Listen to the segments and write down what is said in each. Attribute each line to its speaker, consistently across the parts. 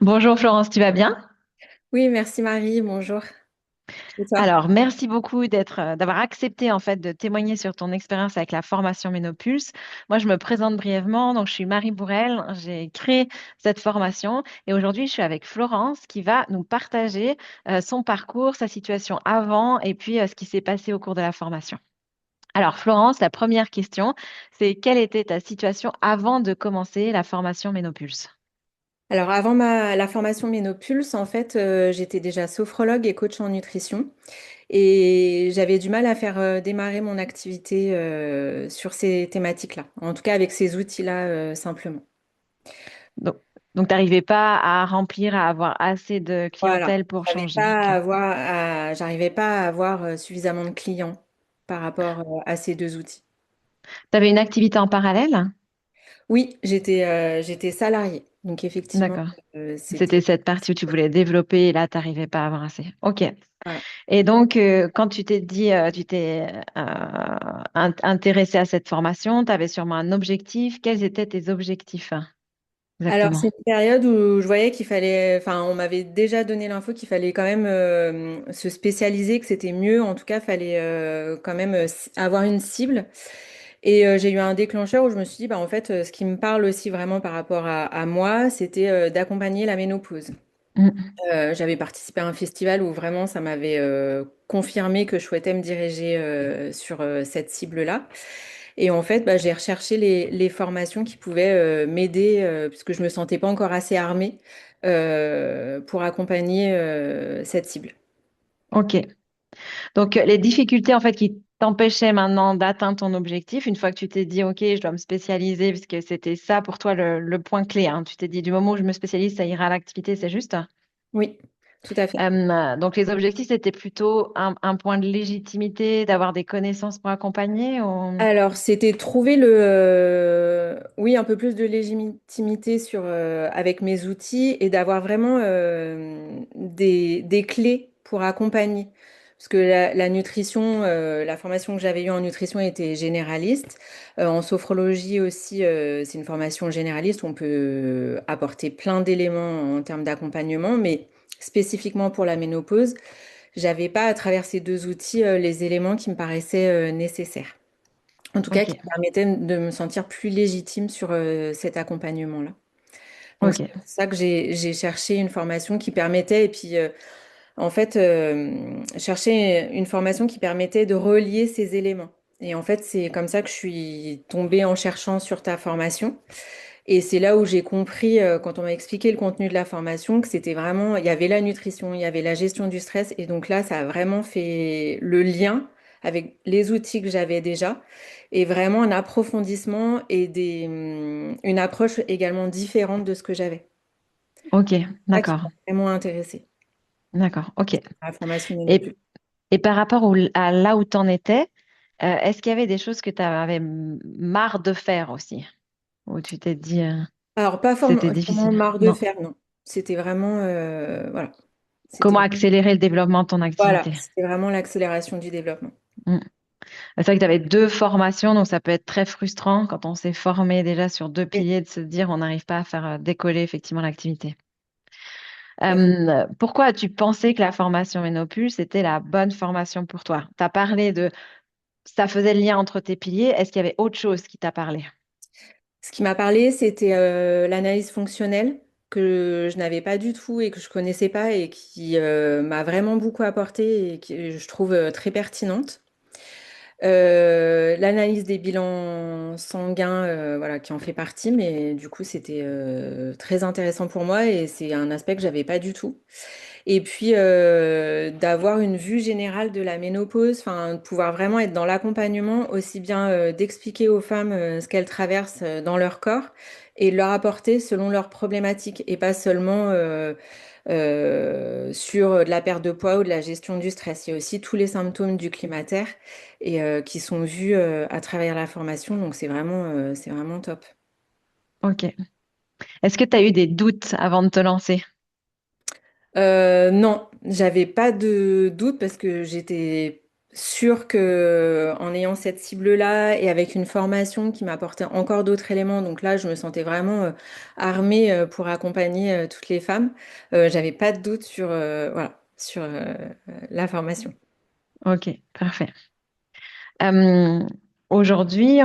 Speaker 1: Bonjour Florence, tu vas bien?
Speaker 2: Oui, merci Marie, bonjour. Et toi?
Speaker 1: Alors, merci beaucoup d'avoir accepté en fait de témoigner sur ton expérience avec la formation Ménopulse. Moi, je me présente brièvement. Donc, je suis Marie Bourrel. J'ai créé cette formation et aujourd'hui, je suis avec Florence qui va nous partager son parcours, sa situation avant et puis ce qui s'est passé au cours de la formation. Alors, Florence, la première question, c'est quelle était ta situation avant de commencer la formation Ménopulse?
Speaker 2: Alors avant la formation Ménopulse, en fait, j'étais déjà sophrologue et coach en nutrition et j'avais du mal à faire démarrer mon activité sur ces thématiques-là, en tout cas avec ces outils-là simplement.
Speaker 1: Donc, donc tu n'arrivais pas à remplir, à avoir assez de
Speaker 2: Voilà,
Speaker 1: clientèle pour changer. Ok.
Speaker 2: j'arrivais pas à avoir suffisamment de clients par rapport à ces deux outils.
Speaker 1: Tu avais une activité en parallèle?
Speaker 2: Oui, j'étais salariée, donc effectivement,
Speaker 1: D'accord. C'était
Speaker 2: c'était
Speaker 1: cette partie où tu voulais développer et là, tu n'arrivais pas à avoir assez. Ok.
Speaker 2: voilà.
Speaker 1: Et donc, quand tu t'es dit, tu t'es intéressé à cette formation, tu avais sûrement un objectif. Quels étaient tes objectifs
Speaker 2: Alors,
Speaker 1: exactement?
Speaker 2: c'est une période où je voyais qu'il fallait, enfin, on m'avait déjà donné l'info qu'il fallait quand même se spécialiser, que c'était mieux. En tout cas, fallait quand même avoir une cible. Et j'ai eu un déclencheur où je me suis dit, bah, en fait, ce qui me parle aussi vraiment par rapport à moi, c'était d'accompagner la ménopause.
Speaker 1: Mm.
Speaker 2: J'avais participé à un festival où vraiment ça m'avait confirmé que je souhaitais me diriger sur cette cible-là. Et en fait, bah, j'ai recherché les formations qui pouvaient m'aider, puisque je me sentais pas encore assez armée pour accompagner cette cible.
Speaker 1: Ok. Donc, les difficultés en fait qui t'empêchaient maintenant d'atteindre ton objectif, une fois que tu t'es dit, OK, je dois me spécialiser, puisque c'était ça pour toi le point clé, hein. Tu t'es dit, du moment où je me spécialise, ça ira à l'activité, c'est juste?
Speaker 2: Oui, tout à fait.
Speaker 1: Donc, les objectifs, c'était plutôt un point de légitimité, d'avoir des connaissances pour accompagner ou...
Speaker 2: Alors, c'était trouver oui, un peu plus de légitimité sur, avec mes outils et d'avoir vraiment des clés pour accompagner. Parce que la nutrition, la formation que j'avais eue en nutrition était généraliste. En sophrologie aussi, c'est une formation généraliste où on peut apporter plein d'éléments en termes d'accompagnement, mais spécifiquement pour la ménopause, j'avais pas à travers ces deux outils les éléments qui me paraissaient nécessaires. En tout cas,
Speaker 1: Ok,
Speaker 2: qui me permettait de me sentir plus légitime sur cet accompagnement-là. Donc, c'est
Speaker 1: ok,
Speaker 2: pour ça que j'ai cherché une formation qui permettait, et puis en fait, chercher une formation qui permettait de relier ces éléments. Et en fait, c'est comme ça que je suis tombée en cherchant sur ta formation. Et c'est là où j'ai compris, quand on m'a expliqué le contenu de la formation, que c'était vraiment, il y avait la nutrition, il y avait la gestion du stress. Et donc là, ça a vraiment fait le lien avec les outils que j'avais déjà et vraiment un approfondissement et une approche également différente de ce que j'avais.
Speaker 1: ok,
Speaker 2: C'est ça qui
Speaker 1: d'accord,
Speaker 2: m'a vraiment intéressée,
Speaker 1: d'accord, ok.
Speaker 2: la formation Ménopause.
Speaker 1: Et, et par rapport à là où tu en étais, est-ce qu'il y avait des choses que tu avais marre de faire aussi, où tu t'es dit,
Speaker 2: Alors, pas
Speaker 1: c'était
Speaker 2: forcément
Speaker 1: difficile?
Speaker 2: marre de
Speaker 1: Non.
Speaker 2: faire, non. C'était vraiment, voilà,
Speaker 1: Comment
Speaker 2: c'était
Speaker 1: accélérer le développement de ton
Speaker 2: voilà,
Speaker 1: activité?
Speaker 2: c'était vraiment l'accélération du développement.
Speaker 1: Mm. C'est vrai que tu avais deux formations, donc ça peut être très frustrant quand on s'est formé déjà sur deux
Speaker 2: Oui,
Speaker 1: piliers de se dire on n'arrive pas à faire décoller effectivement l'activité.
Speaker 2: tout à fait.
Speaker 1: Pourquoi as-tu pensé que la formation Ménopulse était la bonne formation pour toi? Tu as parlé de ça faisait le lien entre tes piliers. Est-ce qu'il y avait autre chose qui t'a parlé?
Speaker 2: Ce qui m'a parlé, c'était l'analyse fonctionnelle que je n'avais pas du tout et que je connaissais pas et qui m'a vraiment beaucoup apporté et que je trouve très pertinente. L'analyse des bilans sanguins, voilà, qui en fait partie, mais du coup, c'était très intéressant pour moi et c'est un aspect que j'avais pas du tout. Et puis, d'avoir une vue générale de la ménopause, enfin, de pouvoir vraiment être dans l'accompagnement, aussi bien d'expliquer aux femmes ce qu'elles traversent dans leur corps et de leur apporter selon leurs problématiques et pas seulement sur de la perte de poids ou de la gestion du stress. Il y a aussi tous les symptômes du climatério et qui sont vus à travers la formation, donc c'est vraiment top.
Speaker 1: Ok. Est-ce que tu as eu des doutes avant de te lancer?
Speaker 2: Non, j'avais pas de doute parce que j'étais sûre que en ayant cette cible-là et avec une formation qui m'apportait encore d'autres éléments, donc là, je me sentais vraiment armée pour accompagner toutes les femmes. J'avais pas de doute sur, voilà, sur la formation.
Speaker 1: Ok, parfait. Euh, Aujourd'hui,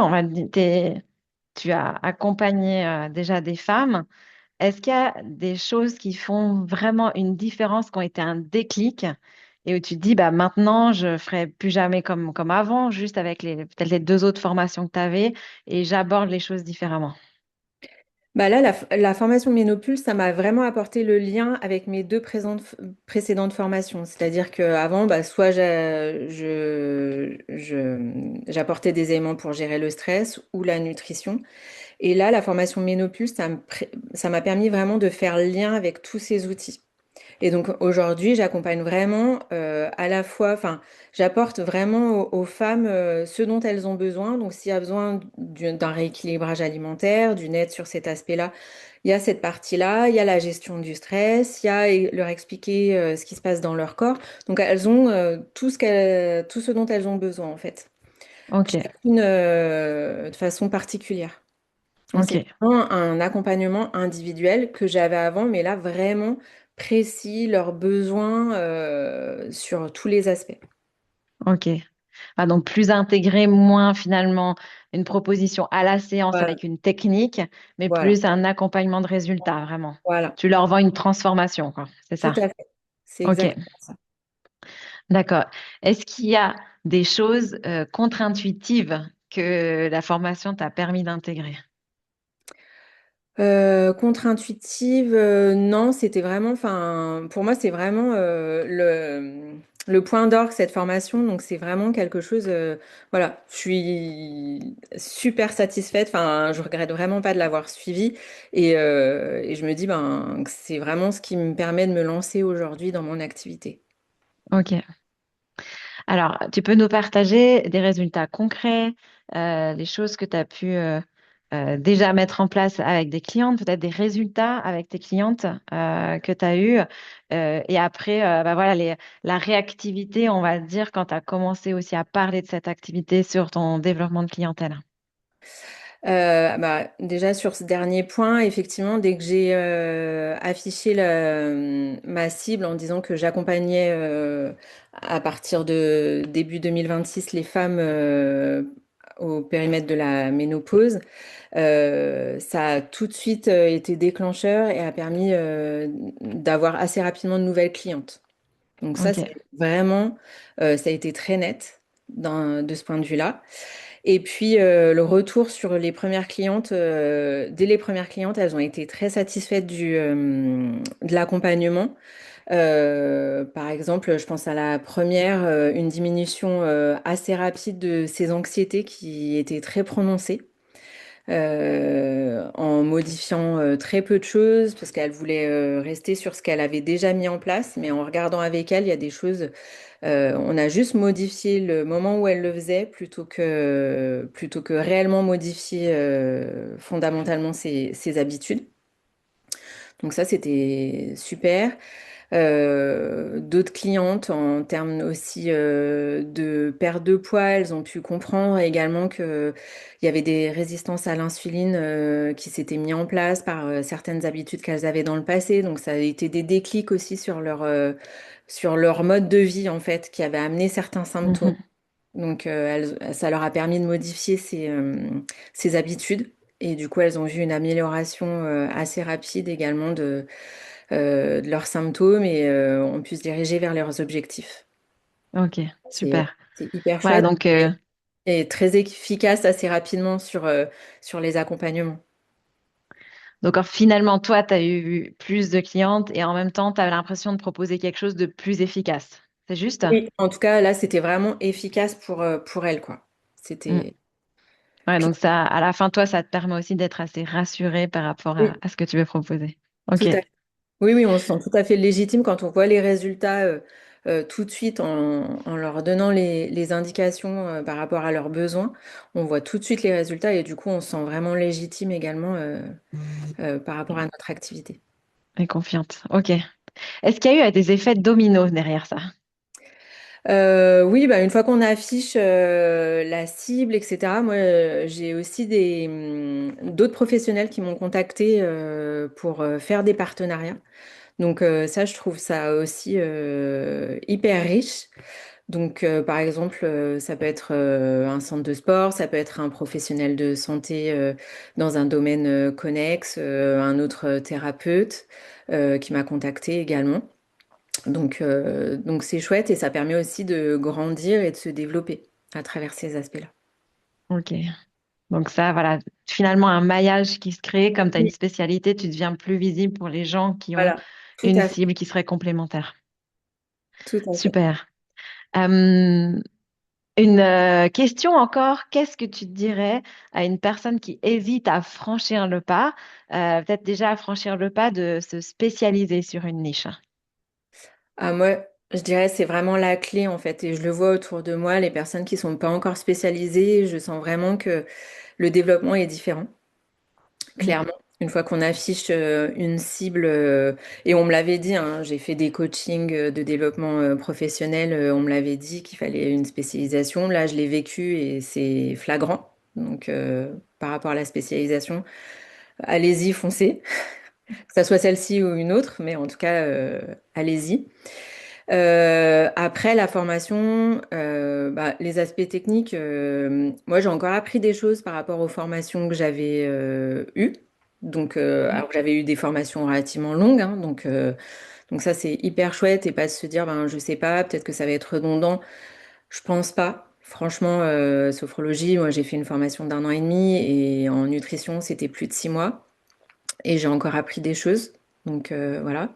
Speaker 1: tu as accompagné déjà des femmes. Est-ce qu'il y a des choses qui font vraiment une différence, qui ont été un déclic et où tu te dis, bah, maintenant, je ferai plus jamais comme avant, juste avec peut-être les deux autres formations que tu avais et j'aborde les choses différemment.
Speaker 2: Bah là, la formation Ménopulse, ça m'a vraiment apporté le lien avec mes deux précédentes formations. C'est-à-dire qu'avant, bah, soit j'apportais des éléments pour gérer le stress ou la nutrition. Et là, la formation Ménopulse, ça m'a permis vraiment de faire le lien avec tous ces outils. Et donc aujourd'hui, j'accompagne vraiment à la fois, enfin, j'apporte vraiment aux femmes ce dont elles ont besoin. Donc s'il y a besoin d'un rééquilibrage alimentaire, d'une aide sur cet aspect-là, il y a cette partie-là, il y a la gestion du stress, il y a leur expliquer ce qui se passe dans leur corps. Donc elles ont tout ce dont elles ont besoin en fait,
Speaker 1: Ok,
Speaker 2: chacune de façon particulière. Donc,
Speaker 1: ok,
Speaker 2: c'est vraiment un accompagnement individuel que j'avais avant, mais là vraiment précis, leurs besoins sur tous les aspects.
Speaker 1: ok. Ah, donc plus intégré, moins finalement une proposition à la séance
Speaker 2: Voilà,
Speaker 1: avec une technique, mais
Speaker 2: voilà,
Speaker 1: plus un accompagnement de résultats, vraiment.
Speaker 2: voilà,
Speaker 1: Tu leur vends une transformation, quoi. C'est
Speaker 2: tout
Speaker 1: ça.
Speaker 2: à fait. C'est
Speaker 1: Ok,
Speaker 2: exactement ça.
Speaker 1: d'accord. Est-ce qu'il y a des choses contre-intuitives que la formation t'a permis d'intégrer?
Speaker 2: Contre-intuitive, non, c'était vraiment, enfin, pour moi, c'est vraiment le point d'orgue, cette formation. Donc, c'est vraiment quelque chose, voilà, je suis super satisfaite. Enfin, je regrette vraiment pas de l'avoir suivi. Et je me dis, ben, que c'est vraiment ce qui me permet de me lancer aujourd'hui dans mon activité.
Speaker 1: Ok. Alors, tu peux nous partager des résultats concrets, des choses que tu as pu déjà mettre en place avec des clientes, peut-être des résultats avec tes clientes que tu as eus. Et après, bah voilà, la réactivité, on va dire, quand tu as commencé aussi à parler de cette activité sur ton développement de clientèle.
Speaker 2: Bah, déjà sur ce dernier point, effectivement, dès que j'ai affiché ma cible en disant que j'accompagnais à partir de début 2026 les femmes au périmètre de la ménopause, ça a tout de suite été déclencheur et a permis d'avoir assez rapidement de nouvelles clientes. Donc ça,
Speaker 1: Ok,
Speaker 2: c'est vraiment, ça a été très net de ce point de vue-là. Et puis le retour sur les premières clientes, dès les premières clientes, elles ont été très satisfaites de l'accompagnement. Par exemple, je pense à la première, une diminution assez rapide de ses anxiétés qui était très prononcée. En modifiant très peu de choses parce qu'elle voulait rester sur ce qu'elle avait déjà mis en place, mais en regardant avec elle, il y a des choses on a juste modifié le moment où elle le faisait plutôt que réellement modifier fondamentalement ses habitudes. Donc ça, c'était super. D'autres clientes en termes aussi de perte de poids, elles ont pu comprendre également que il y avait des résistances à l'insuline qui s'étaient mis en place par certaines habitudes qu'elles avaient dans le passé. Donc ça a été des déclics aussi sur leur mode de vie en fait qui avait amené certains symptômes.
Speaker 1: mhm,
Speaker 2: Donc ça leur a permis de modifier ces habitudes. Et du coup, elles ont vu une amélioration assez rapide également de leurs symptômes et ont pu se diriger vers leurs objectifs.
Speaker 1: ok, super.
Speaker 2: C'est hyper
Speaker 1: Voilà,
Speaker 2: chouette
Speaker 1: donc,
Speaker 2: et très efficace assez rapidement sur les accompagnements.
Speaker 1: finalement, toi, tu as eu plus de clientes et en même temps, tu as l'impression de proposer quelque chose de plus efficace. C'est juste?
Speaker 2: Oui, en tout cas, là, c'était vraiment efficace pour elles, quoi.
Speaker 1: Mm.
Speaker 2: C'était
Speaker 1: Ouais,
Speaker 2: clair.
Speaker 1: donc ça, à la fin, toi, ça te permet aussi d'être assez rassuré par rapport
Speaker 2: Oui,
Speaker 1: à ce que tu veux proposer. Ok,
Speaker 2: tout à Oui, oui, on se sent tout à fait légitime quand on voit les résultats tout de suite en leur donnant les indications par rapport à leurs besoins. On voit tout de suite les résultats et du coup, on se sent vraiment légitime également par rapport à notre activité.
Speaker 1: et confiante. Ok. Est-ce qu'il y a eu des effets dominos derrière ça?
Speaker 2: Oui, bah, une fois qu'on affiche la cible, etc., moi, j'ai aussi d'autres professionnels qui m'ont contacté pour faire des partenariats. Donc ça, je trouve ça aussi hyper riche. Donc par exemple, ça peut être un centre de sport, ça peut être un professionnel de santé dans un domaine connexe, un autre thérapeute qui m'a contacté également. Donc c'est chouette et ça permet aussi de grandir et de se développer à travers ces aspects-là.
Speaker 1: Ok. Donc ça, voilà, finalement un maillage qui se crée, comme tu as une
Speaker 2: Oui,
Speaker 1: spécialité, tu deviens plus visible pour les gens qui ont
Speaker 2: voilà, tout
Speaker 1: une
Speaker 2: à fait,
Speaker 1: cible qui serait complémentaire.
Speaker 2: tout à fait.
Speaker 1: Super. Euh, une question encore, qu'est-ce que tu dirais à une personne qui hésite à franchir le pas, peut-être déjà à franchir le pas de se spécialiser sur une niche?
Speaker 2: Ah, moi, je dirais c'est vraiment la clé en fait et je le vois autour de moi, les personnes qui sont pas encore spécialisées, je sens vraiment que le développement est différent.
Speaker 1: Mm.
Speaker 2: Clairement, une fois qu'on affiche une cible, et on me l'avait dit, hein, j'ai fait des coachings de développement professionnel, on me l'avait dit qu'il fallait une spécialisation. Là, je l'ai vécu et c'est flagrant. Donc, par rapport à la spécialisation, allez-y, foncez, que ça soit celle-ci ou une autre, mais en tout cas, allez-y. Après la formation, bah, les aspects techniques, moi j'ai encore appris des choses par rapport aux formations que j'avais eues. Donc, alors que j'avais eu des formations relativement longues, hein, donc ça c'est hyper chouette et pas de se dire, ben je sais pas, peut-être que ça va être redondant. Je pense pas. Franchement, sophrologie, moi j'ai fait une formation d'un an et demi et en nutrition c'était plus de 6 mois et j'ai encore appris des choses. Donc voilà.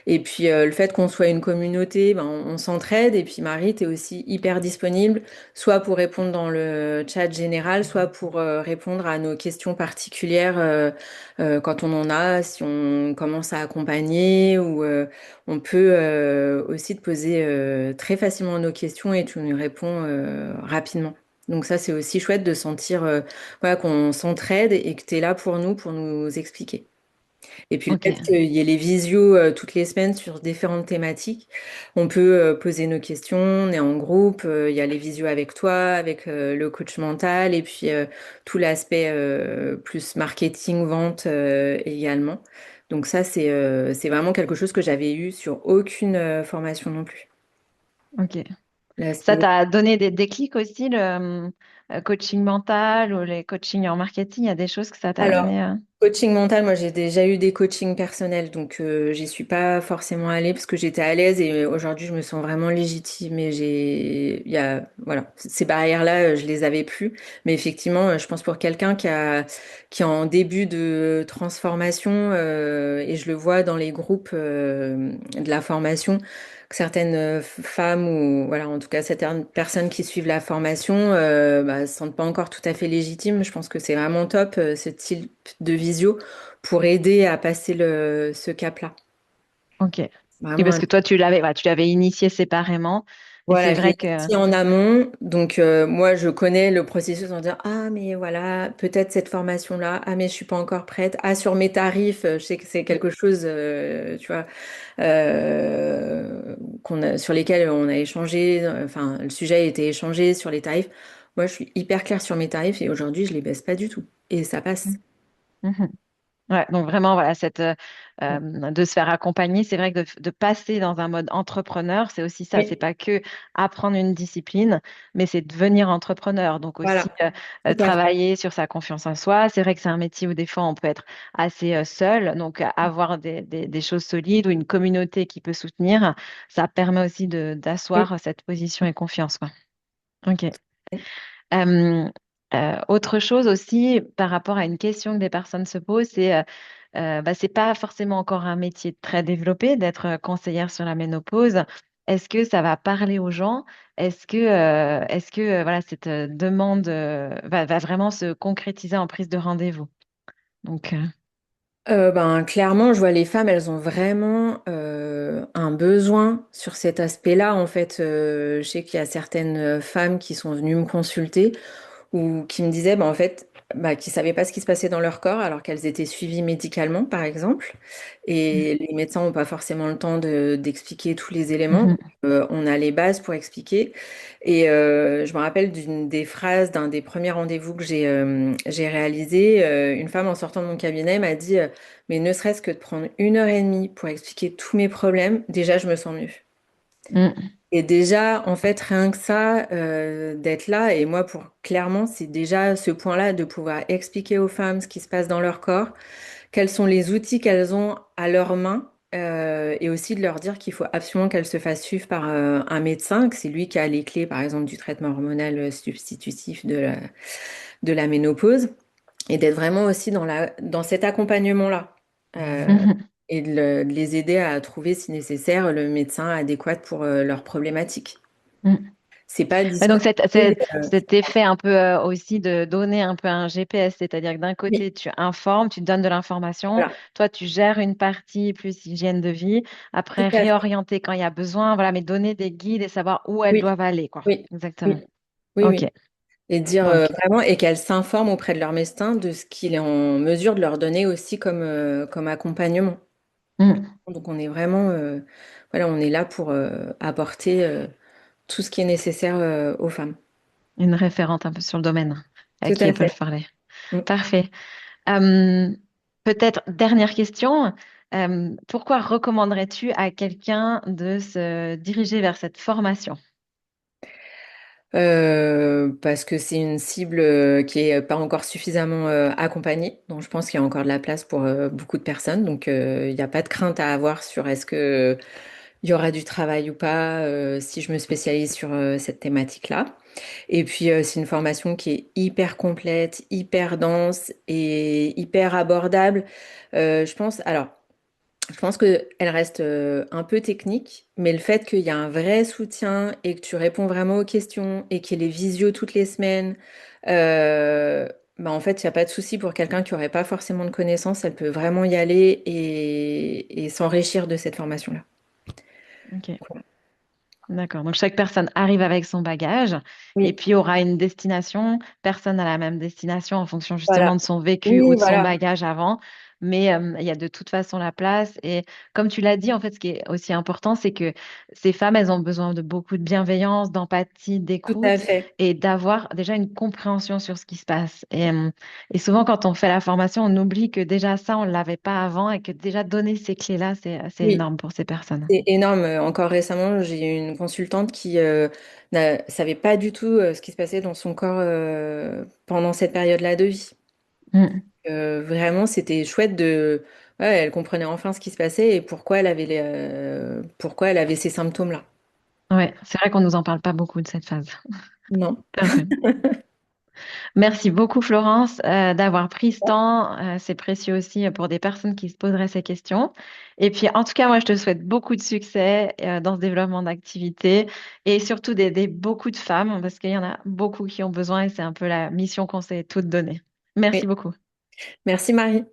Speaker 2: Et puis le fait qu'on soit une communauté, ben, on s'entraide. Et puis Marie, tu es aussi hyper disponible, soit pour répondre dans le chat général, soit pour répondre à nos questions particulières quand on en a, si on commence à accompagner, ou on peut aussi te poser très facilement nos questions et tu nous réponds rapidement. Donc ça, c'est aussi chouette de sentir voilà, qu'on s'entraide et que tu es là pour nous expliquer. Et puis le
Speaker 1: Ok,
Speaker 2: fait qu'il y ait les visios toutes les semaines sur différentes thématiques, on peut poser nos questions, on est en groupe, il y a les visios avec toi, avec le coach mental, et puis tout l'aspect plus marketing, vente également. Donc ça, c'est vraiment quelque chose que j'avais eu sur aucune formation non plus.
Speaker 1: ok. Ça
Speaker 2: L'aspect
Speaker 1: t'a donné des déclics aussi, le coaching mental ou les coachings en marketing, il y a des choses que ça t'a
Speaker 2: Alors,
Speaker 1: amené.
Speaker 2: coaching mental, moi j'ai déjà eu des coachings personnels, donc j'y suis pas forcément allée parce que j'étais à l'aise et aujourd'hui je me sens vraiment légitime et il y a, voilà, ces barrières-là, je les avais plus. Mais effectivement, je pense pour quelqu'un qui est en début de transformation et je le vois dans les groupes de la formation, que certaines femmes ou voilà, en tout cas certaines personnes qui suivent la formation bah, se sentent pas encore tout à fait légitimes. Je pense que c'est vraiment top ce type de visio pour aider à passer ce cap-là.
Speaker 1: Ok. Oui,
Speaker 2: Vraiment,
Speaker 1: parce que toi, voilà, tu l'avais initié séparément. Et c'est
Speaker 2: voilà, je
Speaker 1: vrai
Speaker 2: l'ai
Speaker 1: que.
Speaker 2: initié en amont, donc moi je connais le processus en disant ah mais voilà peut-être cette formation-là, ah mais je suis pas encore prête, ah sur mes tarifs, je sais que c'est quelque chose, tu vois, sur lesquels on a échangé, enfin le sujet a été échangé sur les tarifs. Moi je suis hyper claire sur mes tarifs et aujourd'hui je les baisse pas du tout et ça passe.
Speaker 1: Mhm. Ouais, donc vraiment, voilà, de se faire accompagner, c'est vrai que de passer dans un mode entrepreneur, c'est aussi ça. C'est
Speaker 2: Oui,
Speaker 1: pas que apprendre une discipline, mais c'est devenir entrepreneur. Donc aussi
Speaker 2: voilà, tout à fait.
Speaker 1: travailler sur sa confiance en soi. C'est vrai que c'est un métier où des fois on peut être assez seul. Donc avoir des choses solides ou une communauté qui peut soutenir, ça permet aussi
Speaker 2: Mm.
Speaker 1: d'asseoir cette position et confiance, quoi. Ok. Euh, autre chose aussi, par rapport à une question que des personnes se posent, c'est pas forcément encore un métier très développé d'être conseillère sur la ménopause. Est-ce que ça va parler aux gens? Est-ce que voilà, cette demande va vraiment se concrétiser en prise de rendez-vous? Donc,
Speaker 2: Ben, clairement, je vois les femmes, elles ont vraiment un besoin sur cet aspect-là. En fait, je sais qu'il y a certaines femmes qui sont venues me consulter ou qui me disaient, ben, en fait, qui savaient pas ce qui se passait dans leur corps alors qu'elles étaient suivies médicalement, par exemple. Et les médecins n'ont pas forcément le temps d'expliquer tous les éléments. Donc,
Speaker 1: Mhm.
Speaker 2: on a les bases pour expliquer. Et je me rappelle d'une des phrases d'un des premiers rendez-vous que j'ai réalisé. Une femme en sortant de mon cabinet m'a dit, mais ne serait-ce que de prendre 1 heure et demie pour expliquer tous mes problèmes, déjà je me sens mieux.
Speaker 1: Mhm.
Speaker 2: Et déjà, en fait, rien que ça, d'être là, et moi, clairement, c'est déjà ce point-là de pouvoir expliquer aux femmes ce qui se passe dans leur corps, quels sont les outils qu'elles ont à leurs mains, et aussi de leur dire qu'il faut absolument qu'elles se fassent suivre par un médecin, que c'est lui qui a les clés, par exemple, du traitement hormonal substitutif de la ménopause, et d'être vraiment aussi dans cet accompagnement-là. Euh,
Speaker 1: Mhm.
Speaker 2: et de les aider à trouver, si nécessaire, le médecin adéquat pour leurs problématiques.
Speaker 1: Mhm.
Speaker 2: C'est pas
Speaker 1: Ouais, donc
Speaker 2: discréditer.
Speaker 1: cet effet un peu aussi de donner un peu un GPS, c'est-à-dire que d'un
Speaker 2: Oui,
Speaker 1: côté, tu informes, tu donnes de l'information,
Speaker 2: voilà,
Speaker 1: toi, tu gères une partie plus hygiène de vie,
Speaker 2: tout
Speaker 1: après
Speaker 2: à fait.
Speaker 1: réorienter quand il y a besoin, voilà, mais donner des guides et savoir où elles
Speaker 2: Oui,
Speaker 1: doivent aller, quoi.
Speaker 2: oui,
Speaker 1: Exactement.
Speaker 2: oui, oui,
Speaker 1: Ok.
Speaker 2: oui. Et dire
Speaker 1: Ok.
Speaker 2: vraiment, et qu'elles s'informent auprès de leur médecin de ce qu'il est en mesure de leur donner aussi comme accompagnement.
Speaker 1: Mhm.
Speaker 2: Donc on est vraiment, voilà, on est là pour apporter tout ce qui est nécessaire aux femmes.
Speaker 1: Une référente un peu sur le domaine à
Speaker 2: Tout
Speaker 1: qui
Speaker 2: à
Speaker 1: elles
Speaker 2: fait.
Speaker 1: peuvent parler.
Speaker 2: Mm.
Speaker 1: Parfait. Euh, Peut-être dernière question. Pourquoi recommanderais-tu à quelqu'un de se diriger vers cette formation?
Speaker 2: Parce que c'est une cible qui est pas encore suffisamment accompagnée, donc je pense qu'il y a encore de la place pour beaucoup de personnes. Donc il n'y a pas de crainte à avoir sur est-ce que il y aura du travail ou pas si je me spécialise sur cette thématique-là. Et puis c'est une formation qui est hyper complète, hyper dense et hyper abordable. Je pense, alors. Je pense qu'elle reste un peu technique, mais le fait qu'il y a un vrai soutien et que tu réponds vraiment aux questions et qu'il y ait les visios toutes les semaines, euh, en fait, il n'y a pas de souci pour quelqu'un qui n'aurait pas forcément de connaissances, elle peut vraiment y aller et s'enrichir de cette formation-là.
Speaker 1: Ok. D'accord. Donc chaque personne arrive avec son bagage et
Speaker 2: Oui,
Speaker 1: puis aura une destination. Personne n'a la même destination en fonction justement
Speaker 2: voilà.
Speaker 1: de son vécu ou
Speaker 2: Oui,
Speaker 1: de son
Speaker 2: voilà.
Speaker 1: bagage avant. Mais il y a de toute façon la place. Et comme tu l'as dit, en fait, ce qui est aussi important, c'est que ces femmes, elles ont besoin de beaucoup de bienveillance, d'empathie,
Speaker 2: Tout à
Speaker 1: d'écoute
Speaker 2: fait.
Speaker 1: et d'avoir déjà une compréhension sur ce qui se passe. Et souvent, quand on fait la formation, on oublie que déjà ça, on ne l'avait pas avant et que déjà donner ces clés-là, c'est
Speaker 2: Oui.
Speaker 1: énorme pour ces personnes.
Speaker 2: C'est énorme. Encore récemment, j'ai eu une consultante qui ne savait pas du tout ce qui se passait dans son corps pendant cette période-là de vie.
Speaker 1: Mm.
Speaker 2: Vraiment, c'était chouette de. Ouais, elle comprenait enfin ce qui se passait et pourquoi elle avait ces symptômes-là.
Speaker 1: Ouais, c'est vrai qu'on nous en parle pas beaucoup de cette phase.
Speaker 2: Non.
Speaker 1: Parfait. Merci beaucoup, Florence, d'avoir pris ce temps. C'est précieux aussi pour des personnes qui se poseraient ces questions. Et puis, en tout cas, moi, je te souhaite beaucoup de succès dans ce développement d'activité et surtout d'aider beaucoup de femmes parce qu'il y en a beaucoup qui ont besoin et c'est un peu la mission qu'on s'est toutes donnée. Merci
Speaker 2: Oui.
Speaker 1: beaucoup.
Speaker 2: Merci Marie.